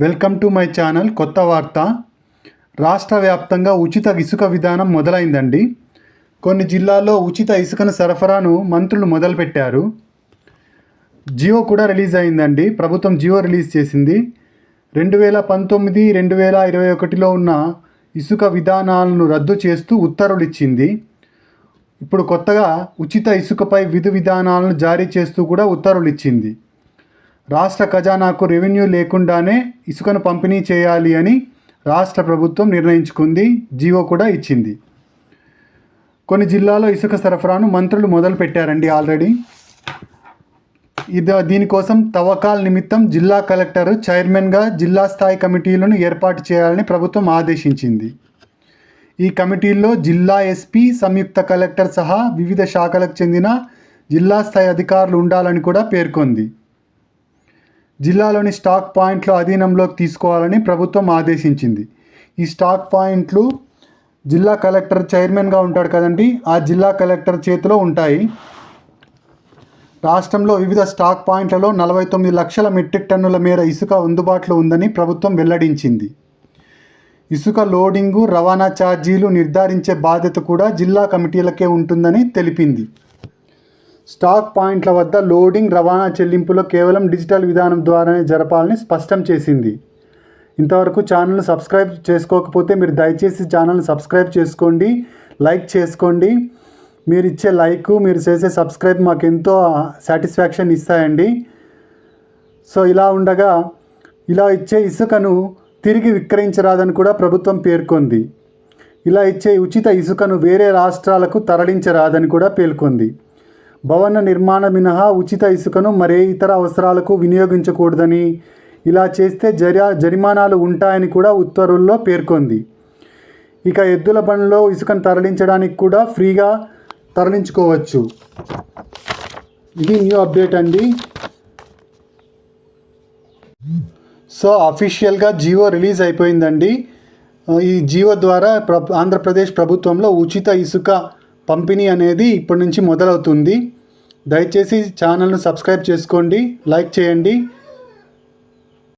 Welcome to my channel కొత్త వార్త. రాష్ట్ర వ్యాప్తంగా ఉచిత ఇసుక విధానం మొదలైందండి. కొన్ని జిల్లాల్లో ఉచిత ఇసుకను సరఫరాను మంత్రులు మొదలుపెట్టారు. జియో కూడా రిలీజ్ అయిందండి. ప్రభుత్వం జియో రిలీజ్ చేసింది. 2019, 2021లో ఉన్న ఇసుక విధానాలను రద్దు చేస్తూ ఉత్తర్వులు ఇచ్చింది. ఇప్పుడు కొత్తగా ఉచిత ఇసుకపై విధి విధానాలను జారీ చేస్తూ కూడా ఉత్తర్వులు ఇచ్చింది. రాష్ట్ర ఖజానాకు రెవెన్యూ లేకుండానే ఇసుకను పంపిణీ చేయాలి అని రాష్ట్ర ప్రభుత్వం నిర్ణయించుకుంది. జీవో కూడా ఇచ్చింది. కొన్ని జిల్లాల్లో ఇసుక సరఫరాను మంత్రులు మొదలు పెట్టారండి ఆల్రెడీ. దీనికోసం తవ్వకాల నిమిత్తం జిల్లా కలెక్టర్ చైర్మన్గా జిల్లా స్థాయి కమిటీలను ఏర్పాటు చేయాలని ప్రభుత్వం ఆదేశించింది. ఈ కమిటీల్లో జిల్లా ఎస్పీ, సంయుక్త కలెక్టర్ సహా వివిధ శాఖలకు చెందిన జిల్లా స్థాయి అధికారులు ఉండాలని కూడా పేర్కొంది. జిల్లాలోని స్టాక్ పాయింట్లు అధీనంలోకి తీసుకోవాలని ప్రభుత్వం ఆదేశించింది. ఈ స్టాక్ పాయింట్లు జిల్లా కలెక్టర్ చైర్మన్గా ఉంటాడు కదండి, ఆ జిల్లా కలెక్టర్ చేతిలో ఉంటాయి. రాష్ట్రంలో వివిధ స్టాక్ పాయింట్లలో 49 లక్షల మెట్రిక్ టన్నుల మేర ఇసుక అందుబాటులో ఉందని ప్రభుత్వం వెల్లడించింది. ఇసుక లోడింగు, రవాణా ఛార్జీలు నిర్ధారించే బాధ్యత కూడా జిల్లా కమిటీలకే ఉంటుందని తెలిపింది. స్టాక్ పాయింట్ల వద్ద లోడింగ్, రవాణా చెల్లింపులు కేవలం డిజిటల్ విధానం ద్వారానే జరపాలని స్పష్టం చేసింది. ఇంతవరకు ఛానల్ను సబ్స్క్రైబ్ చేసుకోకపోతే మీరు దయచేసి ఛానల్ని సబ్స్క్రైబ్ చేసుకోండి, లైక్ చేసుకోండి. మీరు ఇచ్చే లైక్, మీరు చేసే సబ్స్క్రైబ్ మాకు ఎంతో సాటిస్ఫాక్షన్ ఇస్తాయండి. సో ఇలా ఉండగా ఇలా ఇచ్చే ఇసుకను తిరిగి విక్రయించరాదని కూడా ప్రభుత్వం పేర్కొంది. ఇలా ఇచ్చే ఉచిత ఇసుకను వేరే రాష్ట్రాలకు తరలించరాదని కూడా పేర్కొంది. భవన నిర్మాణ మినహా ఉచిత ఇసుకను మరే ఇతర అవసరాలకు వినియోగించకూడదని, ఇలా చేస్తే జరిమానాలు ఉంటాయని కూడా ఉత్తర్వుల్లో పేర్కొంది. ఇక ఎద్దుల బండ్లో ఇసుకను తరలించడానికి కూడా ఫ్రీగా తరలించుకోవచ్చు. ఇది న్యూ అప్డేట్ అండి. సో అఫీషియల్గా జియో రిలీజ్ అయిపోయిందండి. ఈ జియో ద్వారా ఆంధ్రప్రదేశ్ ప్రభుత్వంలో ఉచిత ఇసుక పంపిణీ అనేది ఇప్పటి నుంచి మొదలవుతుంది. దయచేసి ఛానల్ను సబ్స్క్రైబ్ చేసుకోండి, లైక్ చేయండి.